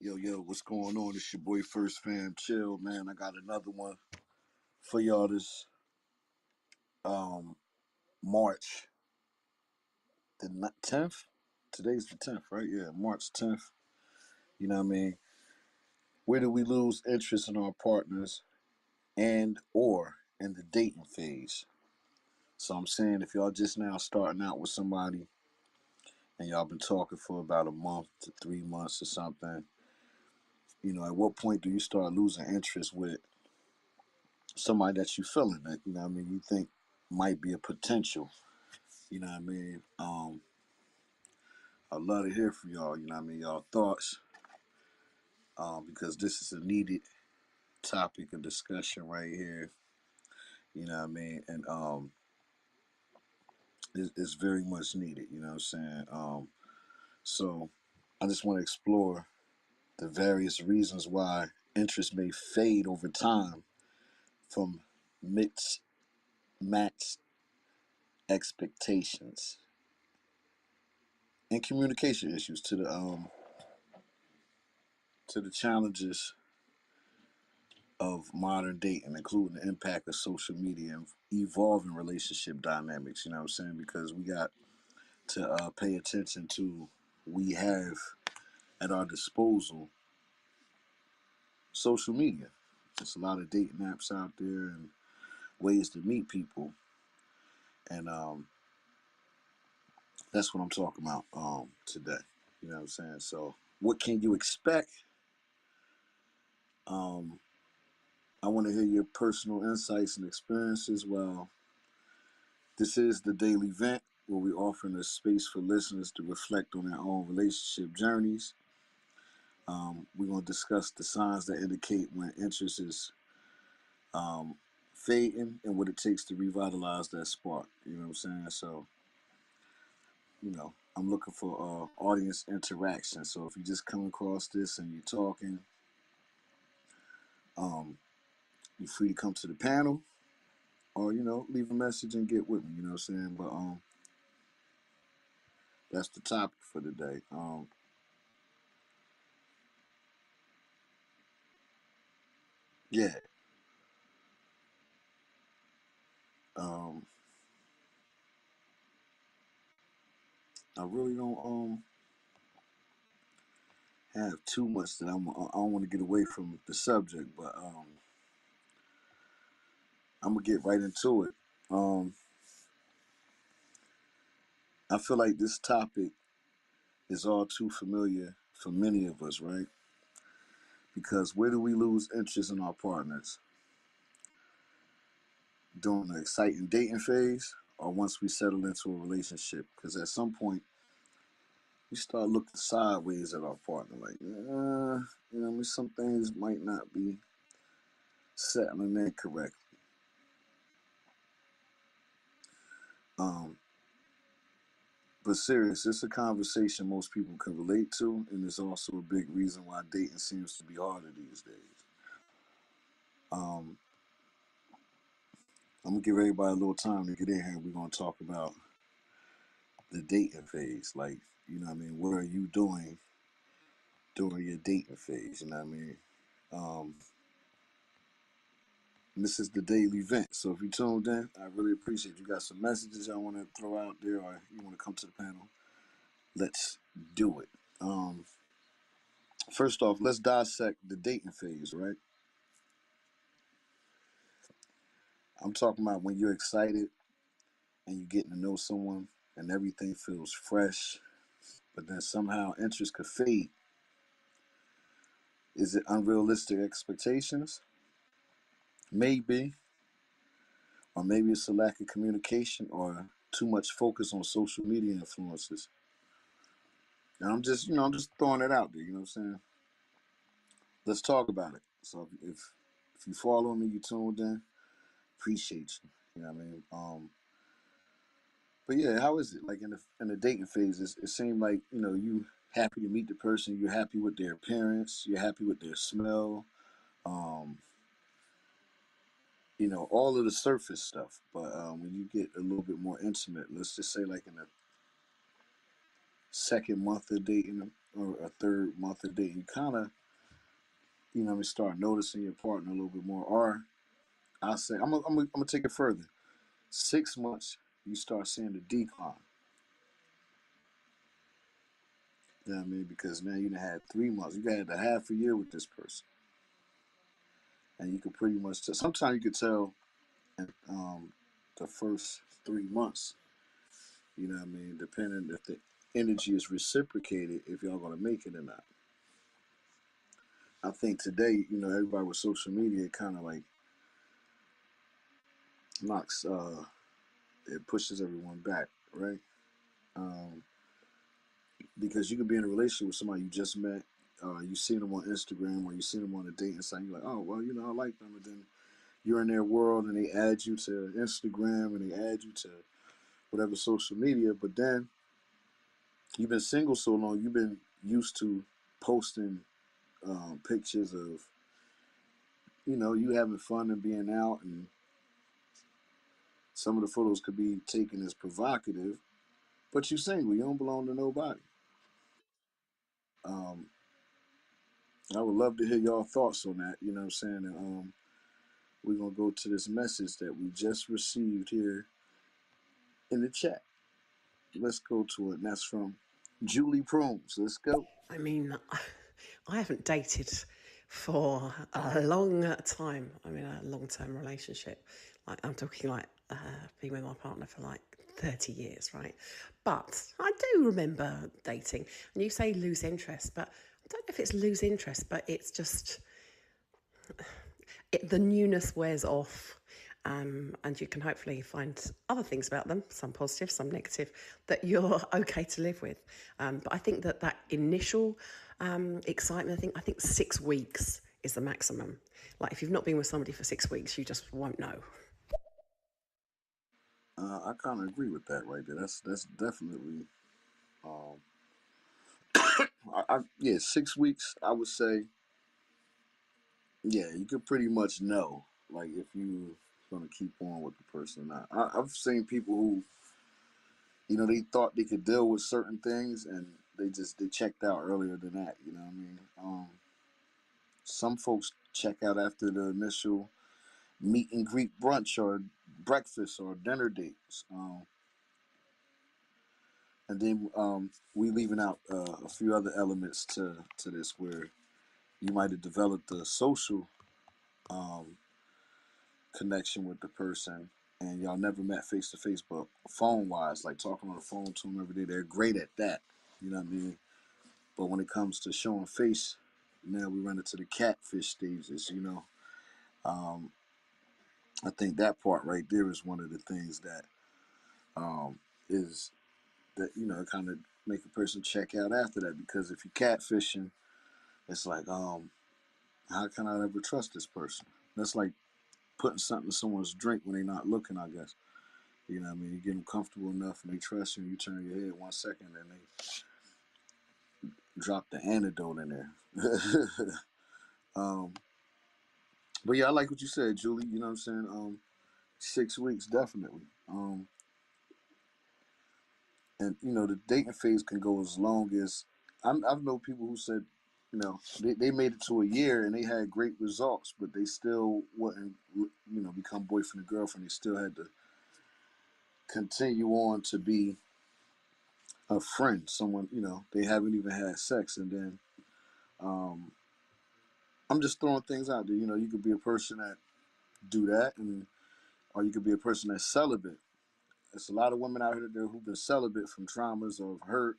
Yo, what's going on? It's your boy First Fam Chill, man. I got another one for y'all this um March the 10th. Today's the 10th, right? Yeah, March 10th. You know what I mean? Where do we lose interest in our partners and or in the dating phase? So I'm saying if y'all just now starting out with somebody and y'all been talking for about a month to 3 months or something, at what point do you start losing interest with somebody that you feeling that, you think might be a potential? You know what I mean? I'd love to hear from y'all, y'all thoughts, because this is a needed topic of discussion right here, and it's very much needed, you know what I'm saying? So I just want to explore the various reasons why interest may fade over time from mixed matched expectations and communication issues to the challenges of modern dating, including the impact of social media and evolving relationship dynamics. You know what I'm saying? Because we got to pay attention to, we have at our disposal social media. There's a lot of dating apps out there and ways to meet people, and that's what I'm talking about today. You know what I'm saying? So, what can you expect? Um, I want to hear your personal insights and experiences. Well, this is the Daily Vent, where we offer a space for listeners to reflect on their own relationship journeys. We're going to discuss the signs that indicate when interest is fading and what it takes to revitalize that spark. You know what I'm saying? So, I'm looking for audience interaction. So if you just come across this and you're talking, um, you're free to come to the panel or, leave a message and get with me. You know what I'm saying? But that's the topic for today. Yeah. Um, I really don't have too much that I don't want to get away from the subject, but I'm gonna get right into it. Um, I feel like this topic is all too familiar for many of us, right? Because where do we lose interest in our partners? During the exciting dating phase, or once we settle into a relationship? Because at some point, we start looking sideways at our partner, like, some things might not be settling in correctly. Um, But serious, it's a conversation most people can relate to, and it's also a big reason why dating seems to be harder these days. Um, I'm gonna give everybody a little time to get in here. We're gonna talk about the dating phase. Like, what are you doing during your dating phase? You know what I mean? Um, and this is the daily event. So if you tuned in, I really appreciate you. Got some messages I want to throw out there, or you want to come to the panel? Let's do it. First off, let's dissect the dating phase, right? I'm talking about when you're excited and you're getting to know someone and everything feels fresh, but then somehow interest could fade. Is it unrealistic expectations? Maybe. Or maybe it's a lack of communication or too much focus on social media influences. And I'm just throwing it out there, you know what I'm saying? Let's talk about it. So if you follow me, you tuned in, appreciate you. You know what I mean? But yeah, how is it? Like in the dating phase, it seemed like, you happy to meet the person, you're happy with their appearance, you're happy with their smell, um, all of the surface stuff. But when you get a little bit more intimate, let's just say like in the second month of dating or a third month of dating, you kind of, start noticing your partner a little bit more. Or I say, I'm gonna take it further. 6 months, you start seeing the decline. You know what I mean? Because now you done had 3 months. You had a half a year with this person, and you could pretty much tell. Sometimes you could tell the first 3 months. You know what I mean? Depending if the energy is reciprocated, if y'all gonna make it or not. I think today, everybody with social media kind of like knocks, it pushes everyone back, right? Um, because you could be in a relationship with somebody you just met, you seen them on Instagram or you seen them on a dating site. You're like, oh well, I like them, and then you're in their world and they add you to Instagram and they add you to whatever social media. But then you've been single so long, you've been used to posting pictures of you having fun and being out, and some of the photos could be taken as provocative. But you're single, you don't belong to nobody. Um, I would love to hear y'all thoughts on that. You know what I'm saying? And we're gonna go to this message that we just received here in the chat. Let's go to it. And that's from Julie Prunes. Let's go. I mean, I haven't dated for a long time. I mean, a long-term relationship. Like I'm talking like being with my partner for like 30 years, right? But I do remember dating. And you say lose interest, but I don't know if it's lose interest, but it's just the newness wears off. And you can hopefully find other things about them, some positive, some negative, that you're okay to live with. But I think that initial excitement, I think 6 weeks is the maximum. Like if you've not been with somebody for 6 weeks, you just won't know. I kind of agree with that right there. That's definitely. Um, yeah, 6 weeks. I would say. Yeah, you could pretty much know, like if you gonna keep on with the person or not. I've seen people who, they thought they could deal with certain things and they checked out earlier than that. You know what I mean? Some folks check out after the initial meet and greet brunch or breakfast or dinner dates. And then we leaving out a few other elements to this where you might have developed a social um, connection with the person and y'all never met face to face, but phone wise, like talking on the phone to them every day, they're great at that. You know what I mean? But when it comes to showing face, now we run into the catfish stages. Um, I think that part right there is one of the things that is that kind of make a person check out after that, because if you're catfishing, it's like how can I ever trust this person? That's like putting something in someone's drink when they're not looking, I guess. You know what I mean? You get them comfortable enough and they trust you, and you turn your head 1 second and they drop the antidote in there. um, but yeah, I like what you said, Julie. You know what I'm saying? 6 weeks, definitely. And the dating phase can go as long as I've known people who said, they made it to a year and they had great results, but they still wouldn't, become boyfriend and girlfriend. They still had to continue on to be a friend, someone, they haven't even had sex. And then um, I'm just throwing things out there. You could be a person that do that, and or you could be a person that's celibate. There's a lot of women out here there who've been celibate from traumas of hurt,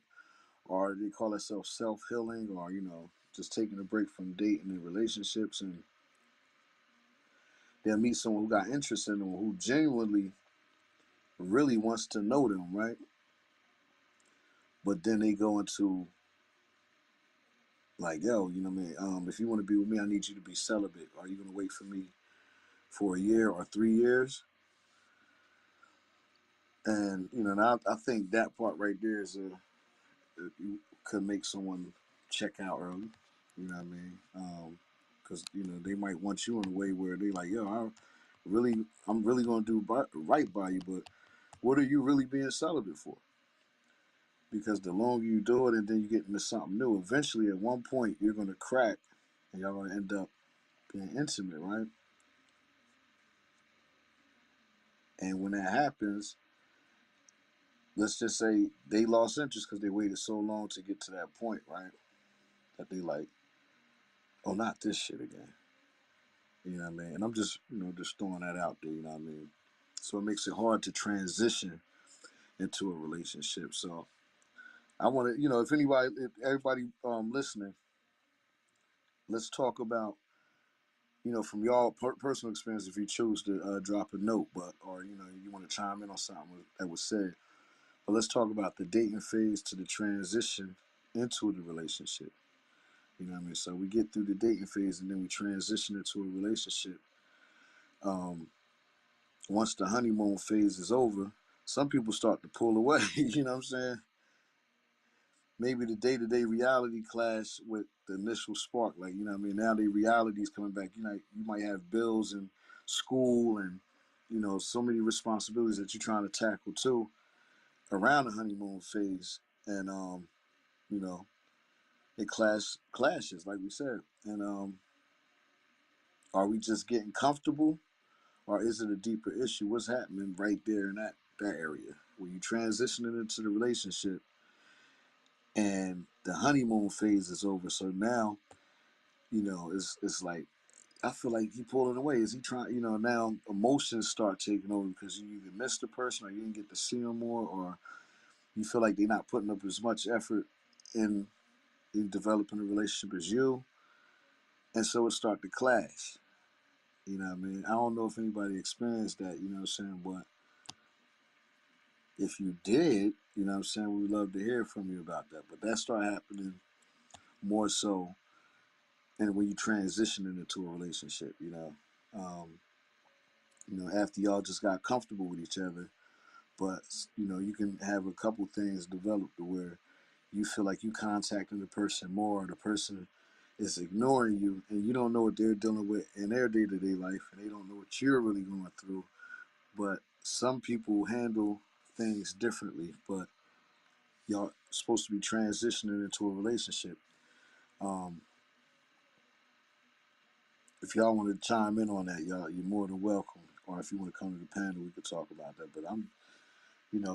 or they call themselves self healing, or just taking a break from dating and relationships, and they'll meet someone who got interest in them, who genuinely really wants to know them, right? But then they go into like, yo, you know what I mean? If you want to be with me, I need you to be celibate. Are you gonna wait for me for a year or 3 years? And and I think that part right there is you could make someone check out early. You know what I mean? Because they might want you in a way where they like, yo, I'm really gonna do right by you, but what are you really being celibate for? because the longer you do it and then you get into something new, eventually at one point you're gonna crack and y'all gonna end up being intimate, right? And when that happens, let's just say they lost interest because they waited so long to get to that point, right? That they like, oh, not this shit again. You know what I mean? And I'm just, just throwing that out there. You know what I mean? So it makes it hard to transition into a relationship. So I want to, if anybody, if everybody listening, let's talk about, from y'all personal experience, if you choose to drop a note, but or you want to chime in on something that was said. But let's talk about the dating phase to the transition into the relationship. You know what I mean? So we get through the dating phase and then we transition into a relationship. Um, Once the honeymoon phase is over, some people start to pull away. You know what I'm saying? Maybe the day-to-day reality clash with the initial spark. Like, you know what I mean? Now the reality is coming back. You might have bills and school and, so many responsibilities that you're trying to tackle too around the honeymoon phase. And, you know, it clashes, like we said. And are we just getting comfortable or is it a deeper issue? What's happening right there in that area? When you transitioning into the relationship and the honeymoon phase is over. So now, it's like I feel like he pulling away. Is he trying? Now emotions start taking over because you either miss the person or you didn't get to see them more, or you feel like they're not putting up as much effort in developing a relationship as you, and so it start to clash. You know what I mean? I don't know if anybody experienced that. You know what I'm saying? But if you did, you know what I'm saying, we'd love to hear from you about that. But that start happening more so and when you transitioning into a relationship, after y'all just got comfortable with each other, but you can have a couple things develop to where you feel like you contacting the person more, or the person is ignoring you, and you don't know what they're dealing with in their day to day life, and they don't know what you're really going through. But some people handle things differently, but y'all supposed to be transitioning into a relationship. Um, if y'all want to chime in on that, y'all, you're more than welcome. Or if you want to come to the panel, we could talk about that. But I'm,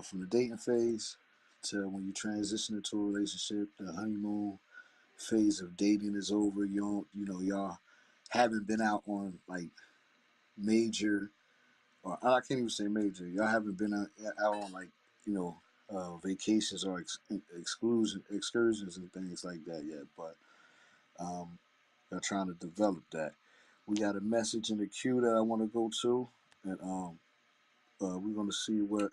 from the dating phase to when you transition into a relationship, the honeymoon phase of dating is over. You don't, y'all haven't been out on like major, or I can't even say major. Y'all haven't been out on like, vacations or excursions and things like that yet. But they're trying to develop that. We got a message in the queue that I want to go to, and we're going to see what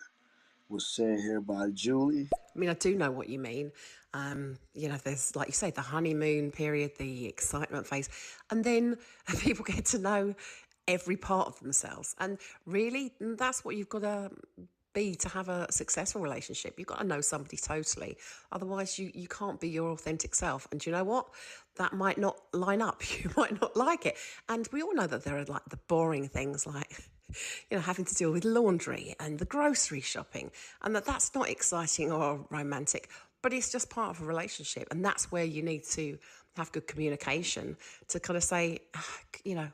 was said here by Julie. I mean, I do know what you mean. There's, like you say, the honeymoon period, the excitement phase, and then people get to know every part of themselves. And really, that's what you've got to be to have a successful relationship. You've got to know somebody totally. Otherwise, you can't be your authentic self. And you know what? That might not line up. You might not like it. And we all know that there are like the boring things like having to deal with laundry and the grocery shopping, and that's not exciting or romantic, but it's just part of a relationship. And that's where you need to have good communication to kind of say, I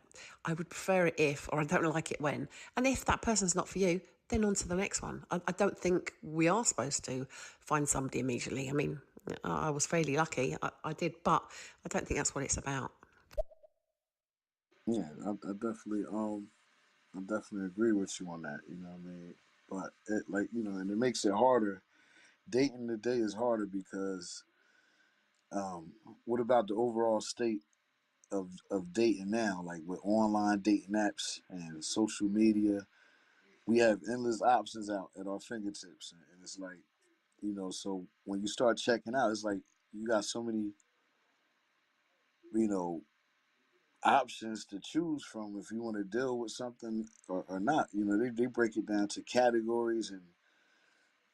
would prefer it if, or I don't like it when. And if that person's not for you, then on to the next one. I don't think we are supposed to find somebody immediately. I mean, I was fairly lucky. I did, but I don't think that's what it's about. Yeah, I definitely agree with you on that. You know what I mean? But it and it makes it harder. Dating today is harder because what about the overall state of dating now? Like with online dating apps and social media, we have endless options out at our fingertips, and it's like, so when you start checking out, it's like you got so many, you know, options to choose from if you want to deal with something or not. They break it down to categories and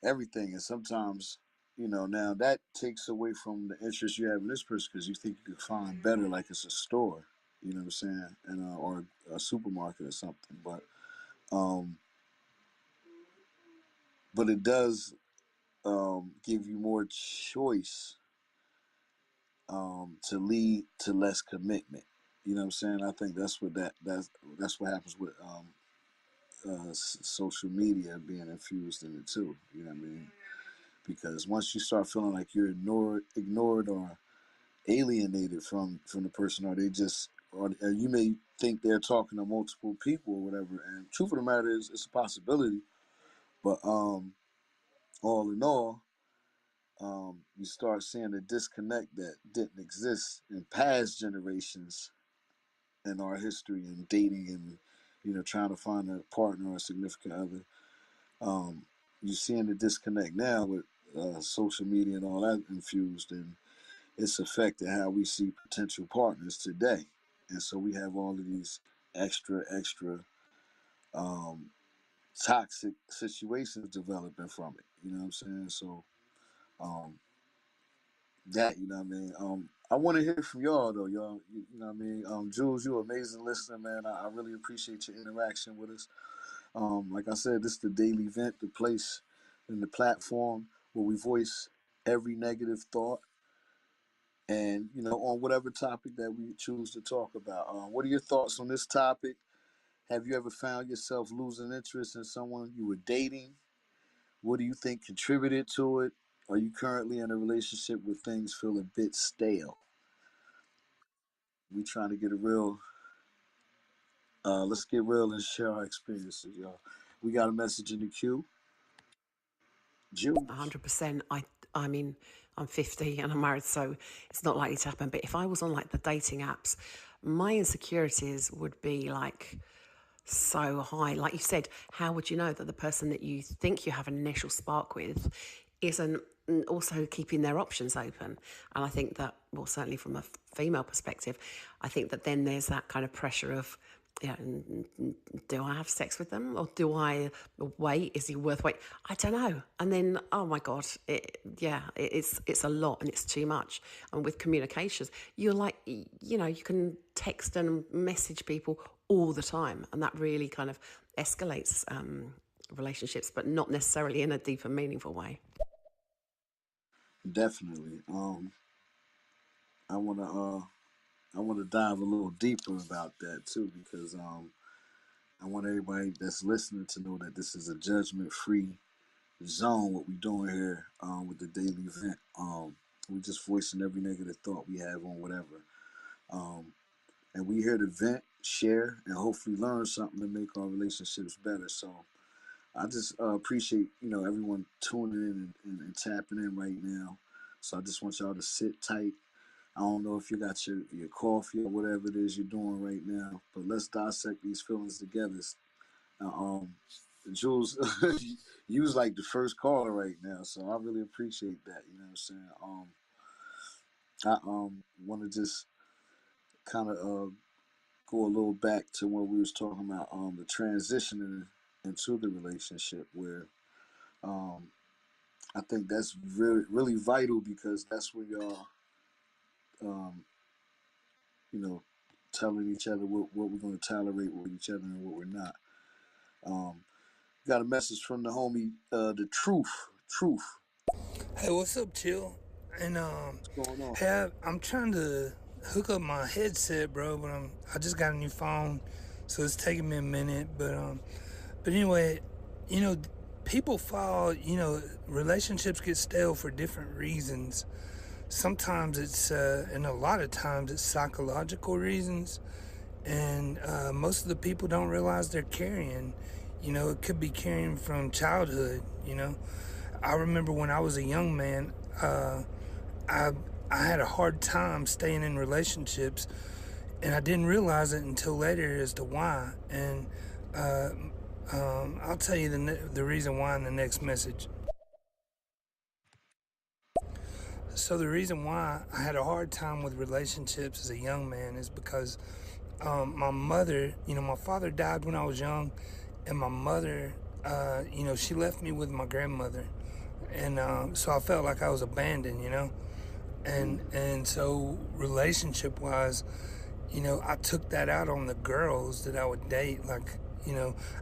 everything, and sometimes, now that takes away from the interest you have in this person because you think you could find better, like it's a store, you know what I'm saying, and or a supermarket or something. Um, but it does give you more choice to lead to less commitment. You know what I'm saying? I think that's what happens with social media being infused in it too. You know what I mean? Because once you start feeling like you're ignored or alienated from the person, or they just, or you may think they're talking to multiple people or whatever. And truth of the matter is, it's a possibility. But all in all, you start seeing a disconnect that didn't exist in past generations in our history and dating and trying to find a partner or a significant other. You're seeing the disconnect now with social media and all that infused, and it's affected how we see potential partners today. And so we have all of these extra um, toxic situations developing from it. You know what I'm saying? So um, that, you know what I mean? I want to hear from y'all, though, y'all. You know what I mean? Jules, you're an amazing listener, man. I really appreciate your interaction with us. Like I said, this is the Daily Vent, the place and the platform where we voice every negative thought and, on whatever topic that we choose to talk about. What are your thoughts on this topic? Have you ever found yourself losing interest in someone you were dating? What do you think contributed to it? Are you currently in a relationship where things feel a bit stale? We trying to get a real, let's get real and share our experiences, y'all. We got a message in the queue. Jules. 100%. I mean, I'm 50 and I'm married, so it's not likely to happen. But if I was on like the dating apps, my insecurities would be like so high. Like you said, how would you know that the person that you think you have an initial spark with isn't also keeping their options open? And I think that, well, certainly from a female perspective, I think that then there's that kind of pressure of, do I have sex with them or do I wait? Is he worth wait? I don't know. And then, oh my God, it's a lot and it's too much. And with communications, you're like, you can text and message people all the time. And that really kind of escalates relationships, but not necessarily in a deep and meaningful way. Definitely. I wanna I wanna dive a little deeper about that too because I want everybody that's listening to know that this is a judgment free zone. What we doing here with the Daily Vent. We just voicing every negative thought we have on whatever. Um, and we here to vent, share, and hopefully learn something to make our relationships better. So I just appreciate everyone tuning in and tapping in right now. So I just want y'all to sit tight. I don't know if you got your coffee or whatever it is you're doing right now, but let's dissect these feelings together. Uh, um, Jules, you was like the first caller right now, so I really appreciate that. You know what I'm saying? I want to just kind of go a little back to when we was talking about the transitioning into the relationship, where um, I think that's really vital because that's where y'all um, you know telling each other what we're going to tolerate with each other and what we're not. Um, got a message from the homie, the truth. Hey, what's up, Chill? And What's going on? hey, I'm trying to hook up my headset, bro, but I just got a new phone, so it's taking me a minute. But anyway, you know, people fall. Relationships get stale for different reasons. Sometimes it's, and a lot of times it's psychological reasons, and most of the people don't realize they're carrying. It could be carrying from childhood. I remember when I was a young man, I I had a hard time staying in relationships, and I didn't realize it until later as to why. And I'll tell you the reason why in the next message. So the reason why I had a hard time with relationships as a young man is because my mother, my father died when I was young, and my mother, she left me with my grandmother, and so I felt like I was abandoned, and so relationship wise, I took that out on the girls that I would date. Like,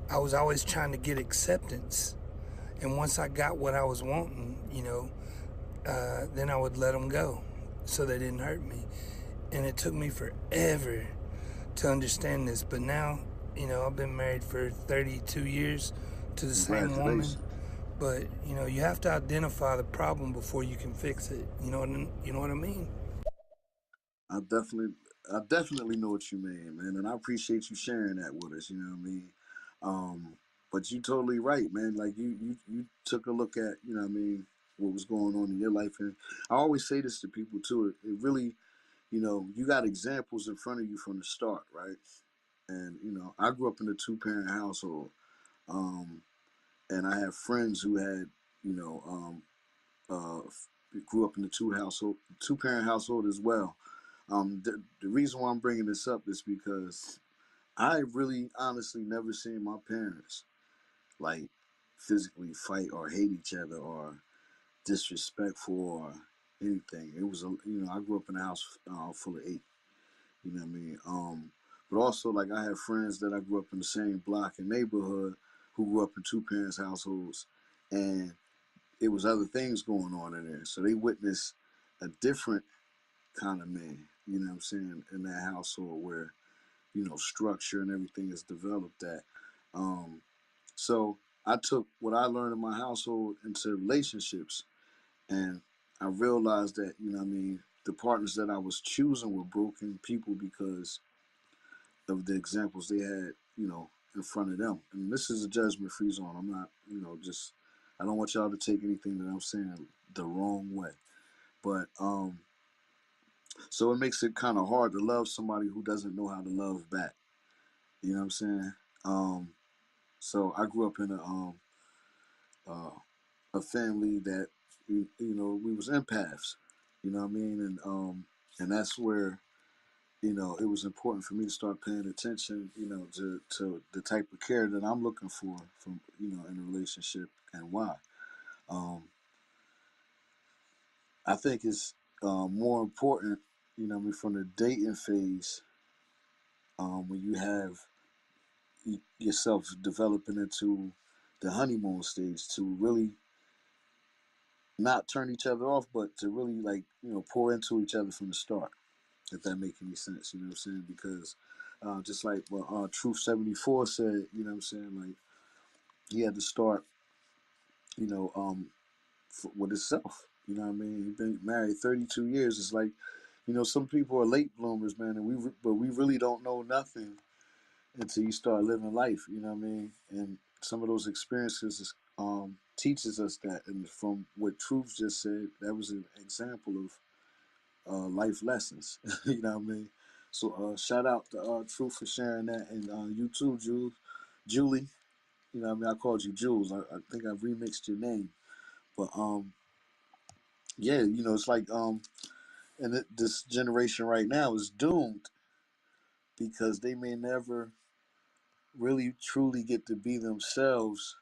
I was always trying to get acceptance, And once I got what I was wanting, then I would let them go so they didn't hurt me. And it took me forever to understand this. But now, I've been married for 32 years to the same woman. Congratulations. But, you have to identify the problem before you can fix it. You know what I mean? I definitely know what you mean, man, and I appreciate you sharing that with us. You know what I mean? But you totally right, man. Like you took a look at, you know what I mean, what was going on in your life, and I always say this to people too. It really, you got examples in front of you from the start, right? And I grew up in a two-parent household, um, and I have friends who had, you know, grew up in the two-parent household as well. The reason why I'm bringing this up is because I really honestly never seen my parents like physically fight or hate each other or disrespectful or anything. It was I grew up in a house full of eight. You know what I mean? But also like I have friends that I grew up in the same block and neighborhood who grew up in two parents households, and it was other things going on in there. So they witnessed a different kind of man. You know what I'm saying? In that household where structure and everything is developed at. Um, so I took what I learned in my household into relationships, and I realized that the partners that I was choosing were broken people because of the examples they had in front of them. And this is a judgment free zone. I'm not just I don't want y'all to take anything that I'm saying the wrong way. But so it makes it kind of hard to love somebody who doesn't know how to love back. You know what I'm saying? Um, so I grew up in uh, a family that we was empaths. You know what I mean? And that's where it was important for me to start paying attention. To the type of care that I'm looking for from in a relationship and why. Um, I think it's more important. I mean, from the dating phase, when you have yourself developing into the honeymoon stage to really not turn each other off, but to really like pour into each other from the start. If that make any sense, you know what I'm saying? Because just like what Truth 74 said, you know what I'm saying, like he had to start, you know, with himself. You know what I mean? He's been married 32 years. It's like, some people are late bloomers, man, and but we really don't know nothing until you start living life. You know what I mean? And some of those experiences teaches us that. And from what Truth just said, that was an example of life lessons. You know what I mean? So shout out to Truth for sharing that, and you too, Julie. You know what I mean? I called you Jules. I think I remixed your name, but yeah, it's like and this generation right now is doomed because they may never really truly get to be themselves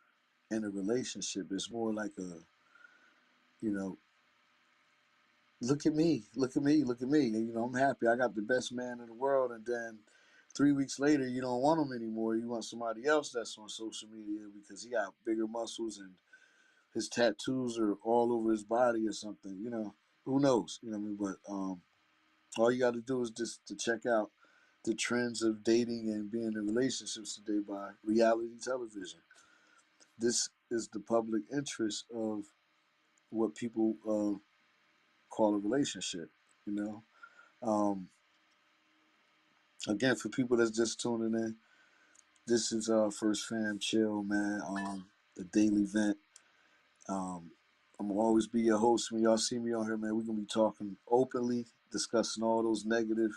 in a relationship. It's more like you know, look at me, look at me, look at me. And, I'm happy. I got the best man in the world. And then 3 weeks later, you don't want him anymore. You want somebody else that's on social media because he got bigger muscles and his tattoos are all over his body or something. Who knows? You know what I mean? But all you got to do is just to check out the trends of dating and being in relationships today by reality television. This is the public interest of what people call a relationship. You know, um, again, for people that's just tuning in, this is First Fam Chill, man. The daily vent. Um, I'm gonna always be your host. When y'all see me on here, man, we're gonna be talking openly, discussing all those negative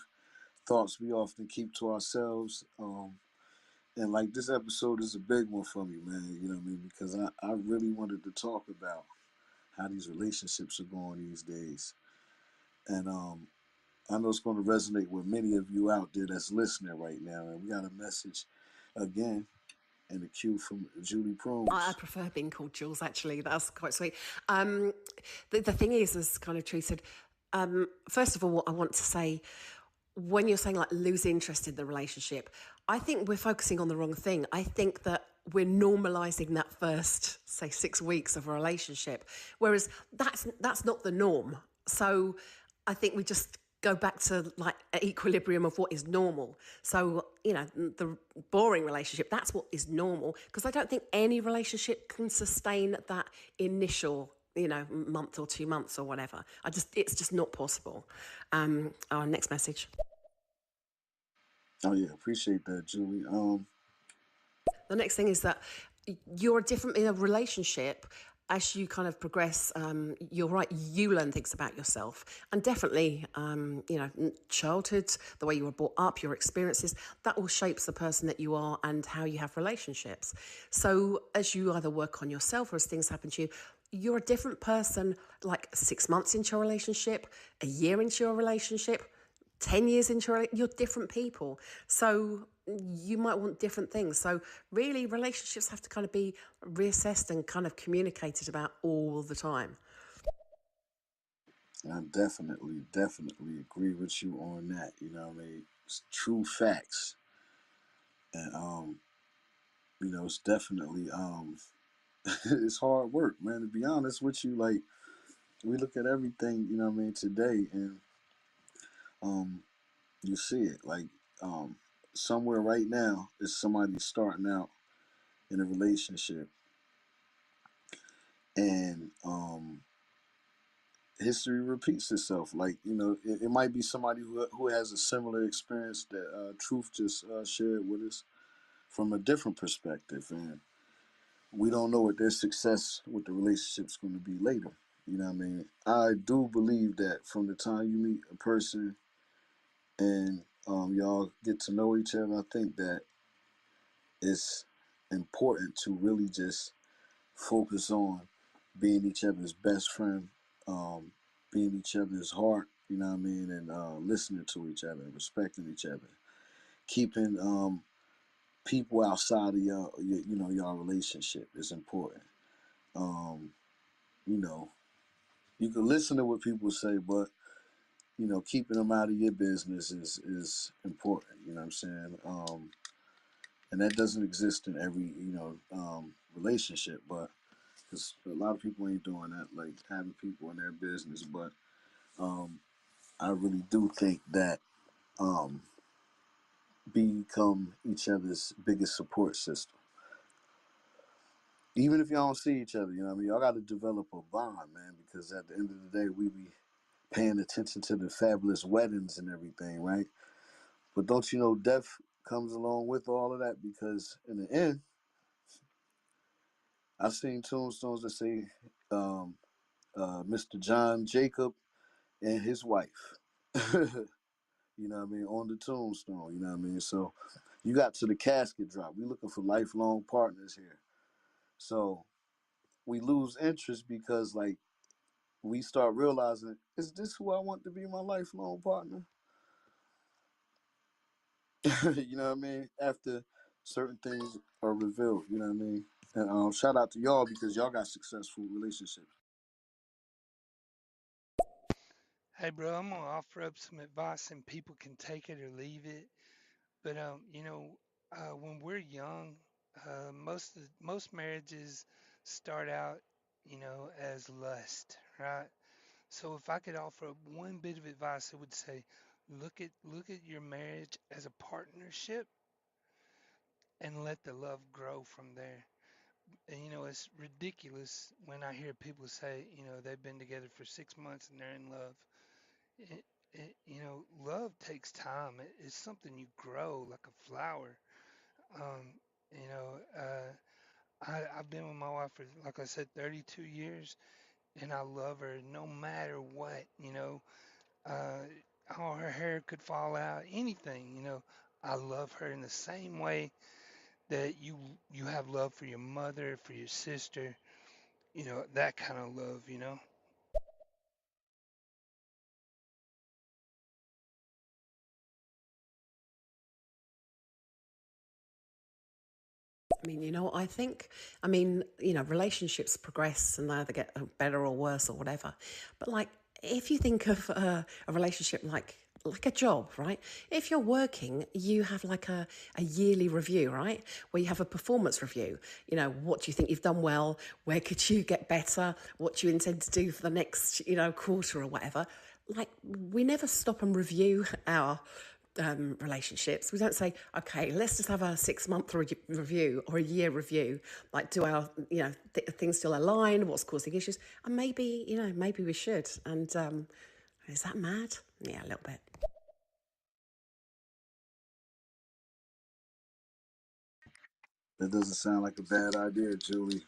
thoughts we often keep to ourselves. And like this episode is a big one for me, man. You know what I mean? Because I really wanted to talk about how these relationships are going these days. And I know it's going to resonate with many of you out there that's listening right now. And we got a message again in the queue from Julie I Prunes. prefer being called Jules, actually. That's quite sweet. The thing is, as kind of Tree said, first of all, I want to say, when you're saying like lose interest in the relationship, I think we're focusing on the wrong thing. I think that we're normalizing that first, say, 6 weeks of a relationship, whereas that's not the norm. So I think we just go back to like an equilibrium of what is normal. So, the boring relationship, that's what is normal, because I don't think any relationship can sustain that initial month or 2 months or whatever. It's just not possible. Our next message. Oh yeah, appreciate that, Julie. The next thing is that you're different in a relationship. As you kind of progress, you're right, you learn things about yourself. And definitely, childhood, the way you were brought up, your experiences, that all shapes the person that you are and how you have relationships. So as you either work on yourself or as things happen to you, you're a different person, like 6 months into your relationship, a year into your relationship, 10 years into you're different people. So you might want different things. So really, relationships have to kind of be reassessed and kind of communicated about all the time. I definitely agree with you on that. You know what I mean? It's true facts. And it's definitely it's hard work, man, to be honest with you. Like, we look at everything, you know what I mean, today, and you see it. Like, somewhere right now is somebody starting out in a relationship, and history repeats itself. Like, it might be somebody who has a similar experience that Truth just shared with us from a different perspective, and we don't know what their success with the relationship's going to be later. You know what I mean? I do believe that from the time you meet a person and y'all get to know each other, I think that it's important to really just focus on being each other's best friend, being each other's heart, you know what I mean, and listening to each other, respecting each other, keeping people outside of your relationship is important. Um, you know, you can listen to what people say, but keeping them out of your business is important. You know what I'm saying? And that doesn't exist in every relationship, but because a lot of people ain't doing that, like having people in their business. But I really do think that become each other's biggest support system. Even if y'all don't see each other, you know what I mean? Y'all got to develop a bond, man, because at the end of the day, we be paying attention to the fabulous weddings and everything, right? But don't you know death comes along with all of that, because in the end, I've seen tombstones that say Mr. John Jacob and his wife. You know what I mean, on the tombstone, you know what I mean? So you got to the casket drop. We looking for lifelong partners here. So we lose interest because, like, we start realizing, is this who I want to be my lifelong partner? You know what I mean? After certain things are revealed, you know what I mean? And shout out to y'all because y'all got successful relationships. Hey, bro, I'm gonna offer up some advice, and people can take it or leave it. But when we're young, most marriages start out, as lust, right? So if I could offer up one bit of advice, I would say, look at your marriage as a partnership, and let the love grow from there. And it's ridiculous when I hear people say, they've been together for 6 months and they're in love. Love takes time. It's something you grow like a flower. Um, you know, I've been with my wife for, like I said, 32 years, and I love her no matter what. Uh, how her hair could fall out, anything. I love her in the same way that you have love for your mother, for your sister. That kind of love. I mean, you know what I think? I mean, relationships progress and they either get better or worse or whatever. But like, if you think of a relationship like like a job, right? If you're working, you have like a yearly review, right? Where you have a performance review. You know, what do you think you've done well? Where could you get better? What do you intend to do for the next, quarter or whatever? Like, we never stop and review our relationships. We don't say, okay, let's just have a 6-month review or a year review. Like, do our, things still align? What's causing issues? And maybe we should. And is that mad? Yeah, a little bit. That doesn't sound like a bad idea, Julie.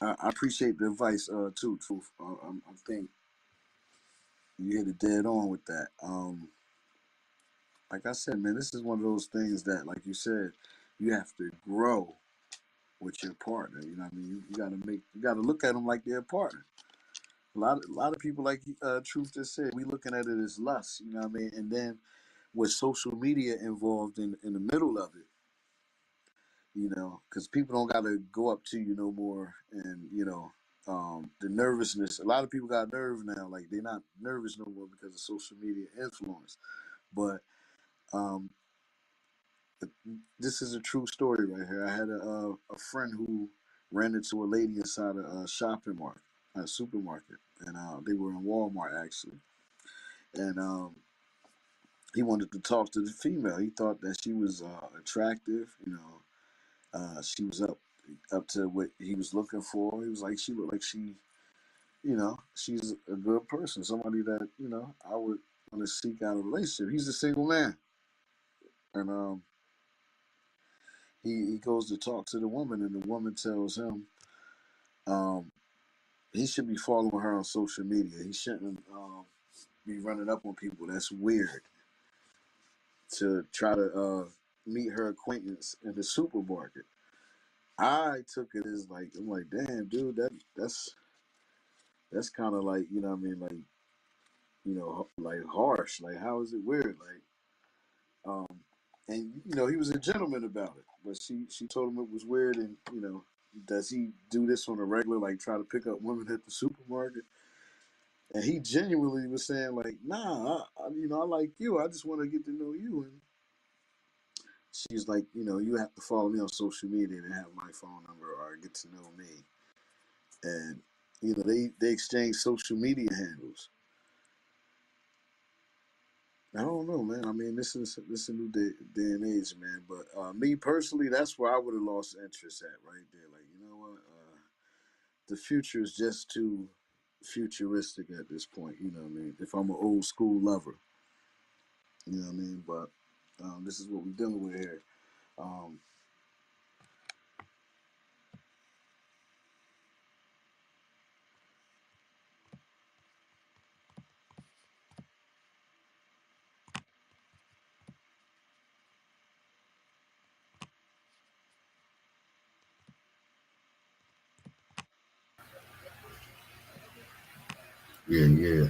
I appreciate the advice too, Truth. I think you hit it dead on with that. Like I said, man, this is one of those things that, like you said, you have to grow with your partner. You know what I mean? You gotta look at them like they're a partner. A lot of people, like Truth just said, we looking at it as lust. You know what I mean? And then with social media involved in the middle of it, because people don't got to go up to you no more, and the nervousness. A lot of people got nerve now, like they're not nervous no more because of social media influence. But um, this is a true story right here. I had a friend who ran into a lady inside a shopping market, a supermarket, and they were in Walmart actually, and he wanted to talk to the female. He thought that she was attractive, she was up to what he was looking for. He was like, she looked like she's a good person, somebody that I would want to seek out a relationship. He's a single man, and he goes to talk to the woman, and the woman tells him um, he should be following her on social media. He shouldn't be running up on people. That's weird to try to meet her acquaintance in the supermarket. I took it as like, I'm like, damn, dude, that's kind of like, what I mean, like, like harsh. Like, how is it weird? Like, and he was a gentleman about it, but she told him it was weird, and does he do this on a regular, like try to pick up women at the supermarket? And he genuinely was saying like, nah, I like you. I just want to get to know you. And she's like, you have to follow me on social media and have my phone number or get to know me. And they exchange social media handles. I don't know, man. I mean, this is a new day and age, man. But me personally, that's where I would have lost interest at right there. Like, you know what? The future is just too futuristic at this point. You know what I mean? If I'm an old school lover, you know what I mean. But this is what we're dealing with here. Um, yeah, yeah.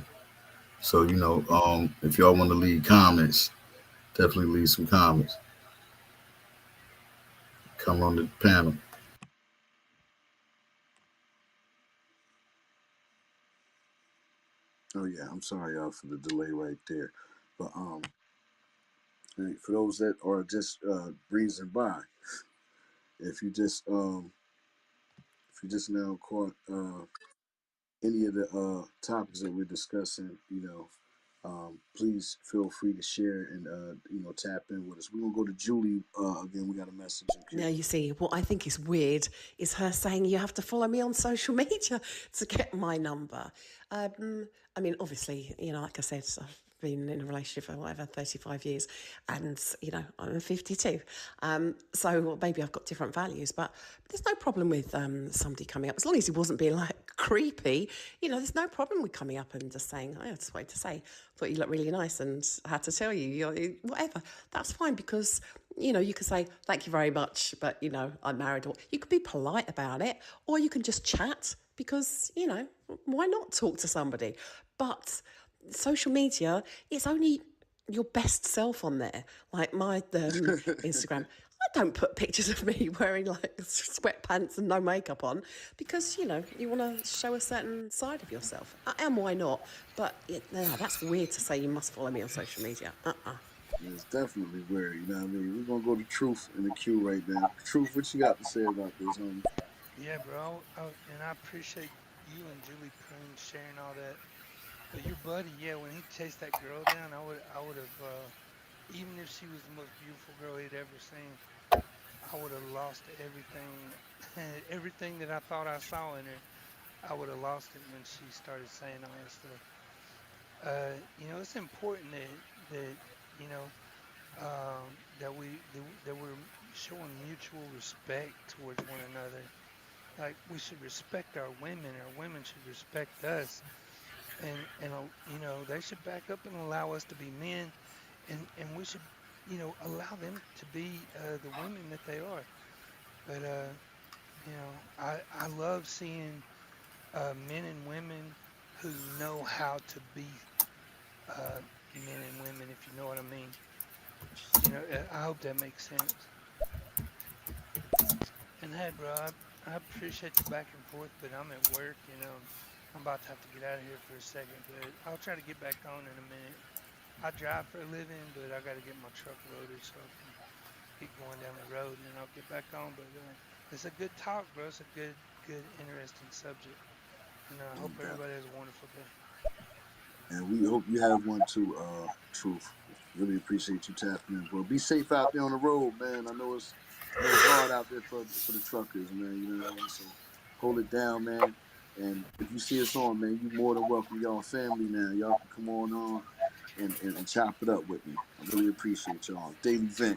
So if y'all want to leave comments, definitely leave some comments. Come on the panel. Oh yeah, I'm sorry y'all for the delay right there. But for those that are just breezing by, if you just now caught any of the topics that we're discussing, please feel free to share and tap in with us. We're gonna go to Julie again. We got a message in Now, queue. you see, what I think is weird is her saying you have to follow me on social media to get my number. I mean, obviously, like I said, I've been in a relationship for 35 years, and I'm 52. So maybe I've got different values, but there's no problem with somebody coming up as long as he wasn't being like creepy. There's no problem with coming up and just saying, I just wanted to say, thought you looked really nice, and I had to tell you, whatever. That's fine, because you could say, thank you very much, but, I'm married. Or you could be polite about it, or you can just chat because, why not talk to somebody? But social media, it's only your best self on there. Like my Instagram, I don't put pictures of me wearing like sweatpants and no makeup on because, you know, you want to show a certain side of yourself. And why not? But no, that's weird to say you must follow me on social media. It's definitely weird, you know what I mean? We're going to go to Truth in the queue right now. Truth, what you got to say about this, homie? Yeah, bro. And I appreciate you and Julie Prune sharing all that. But your buddy, yeah, when he chased that girl down, I would have, even if she was the most beautiful girl he'd ever seen, I would have lost everything, everything that I thought I saw in her. I would have lost it when she started saying all that stuff. You know, it's important that you know that we're showing mutual respect towards one another. Like we should respect our women should respect us, and you know they should back up and allow us to be men, and we should you know allow them to be the women that they are. But you know I love seeing men and women who know how to be men and women, if you know what I mean. You know, I hope that makes sense. And hey, bro, I appreciate the back and forth, but I'm at work, you know. I'm about to have to get out of here for a second, but I'll try to get back on in a minute. I drive for a living, but I got to get my truck loaded so I can keep going down the road, and then I'll get back on. But it's a good talk, bro. It's a good, interesting subject. And I hope everybody has a wonderful day. And we hope you have one too, Truth. Really appreciate you tapping in, bro. Be safe out there on the road, man. I know it's hard out there for the truckers, man. You know what I mean? So hold it down, man. And if you see us on, man, you more than welcome. Y'all family now. Y'all can come on and chop it up with me. I really appreciate y'all. Daily Vent.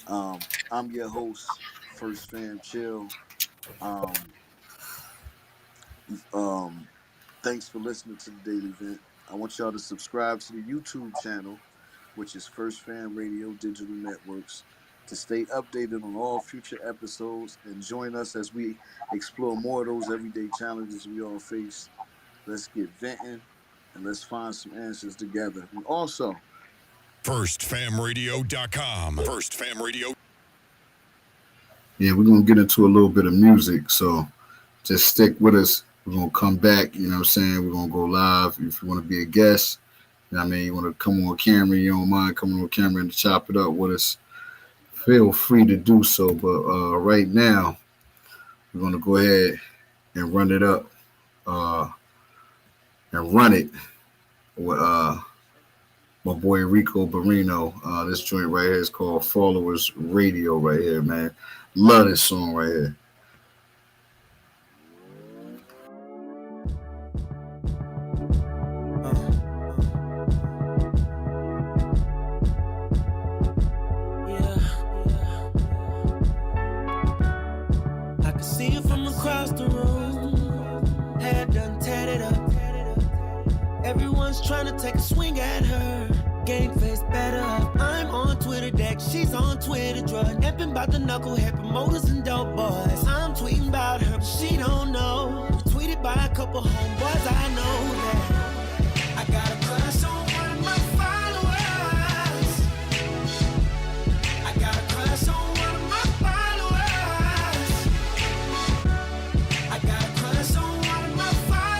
I'm your host, First Fam Chill. Thanks for listening to the Daily Vent. I want y'all to subscribe to the YouTube channel, which is First Fam Radio Digital Networks, to stay updated on all future episodes and join us as we explore more of those everyday challenges we all face. Let's get venting and let's find some answers together. And also, FirstFamRadio.com. First Fam Radio. Yeah, we're going to get into a little bit of music, so just stick with us. We're going to come back, you know what I'm saying? We're going to go live. If you want to be a guest, you know what I mean? You want to come on camera, you don't mind coming on camera and chop it up with us, feel free to do so. But right now, we're going to go ahead and run it up and run it with my boy Rico Barrino. This joint right here is called Followers Radio right here, man. Love this song right here. Trying to take a swing at her. Game face better. I'm on Twitter deck. She's on Twitter drug. Napping about the knucklehead promoters and dope boys. I'm tweeting about her, but she don't know. Retweeted by a couple homeboys. I know that I got a crush on one of my followers. I got a crush on one of my followers. I got a crush on one of my followers.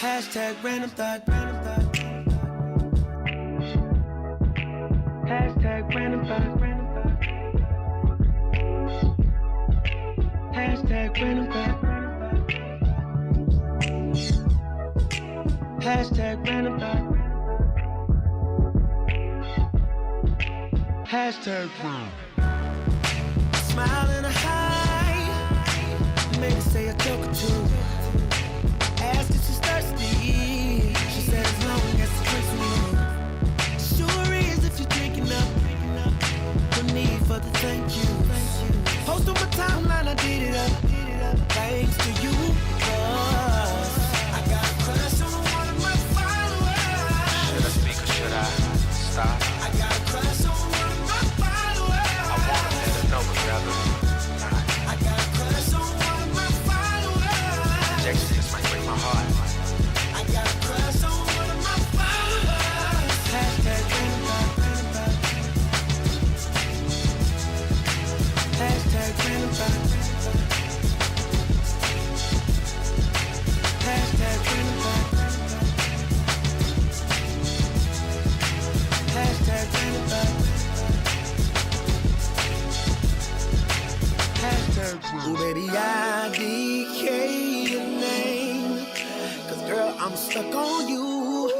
Hashtag random thought. Hashtag random thought. Hashtag random thought. Hashtag random thought. Hashtag smile and a high. Maybe say a joke or two. Asked if she's thirsty. She said as long as the drinks we move. Sure is if you're drinking up. No need for the thank you. Post on my timeline, I did it up. Thanks to you. I got a crush on one of my followers. Should I speak or should I stop? I got a crush on one of my followers. I want them to know, but rather I got a crush on one of my followers. Jackson just might break my heart. I got a crush on one of my followers. Ooh, baby, IDK your name. 'Cause girl, I'm stuck on you.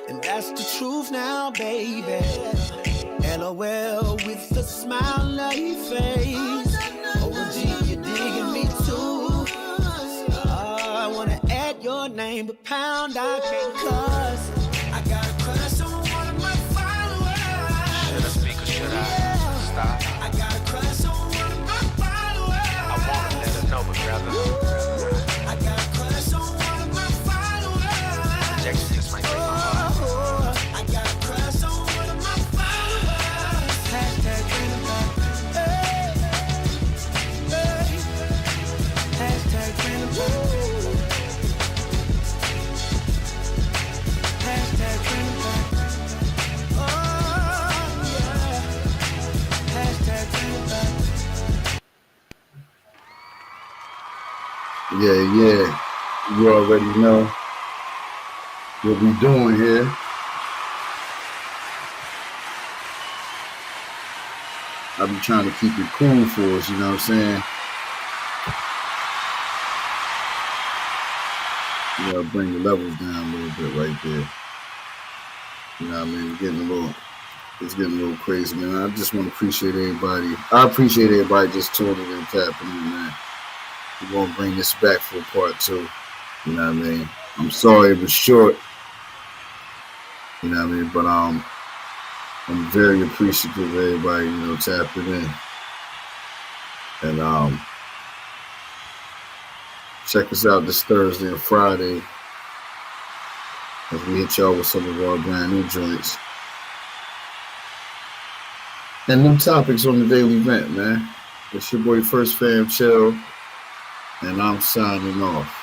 And that's the truth now, baby. LOL with a smile on your face. OG, you're digging me too. I wanna add your name, but pound I can't cuss. I got a crush on one of my followers. Should I speak or should I stop? I got a crush on one of my followers. I wanna let her know, but rather I got a crush on one of my followers. Jack 6 might break my heart. I got a crush on one of my followers. Hashtag dream about. Hey, hey. Hashtag dream about. Hashtag dream about. Oh, yeah. Hashtag dream about. Yeah. You already know what we doing here. I be trying to keep it cool for us, you know what I'm saying? You gotta bring the levels down a little bit right there. You know what I mean? It's getting a little crazy, man. I just want to appreciate everybody. I appreciate everybody just tuning in and tapping in, man. We're gonna bring this back for part 2. You know what I mean? I'm sorry it was short. You know what I mean? But I'm very appreciative of everybody, you know, tapping in. And check us out this Thursday and Friday as we hit y'all with some of our brand new joints. And new topics on the daily event, man. It's your boy First Fam Chill, and I'm signing off.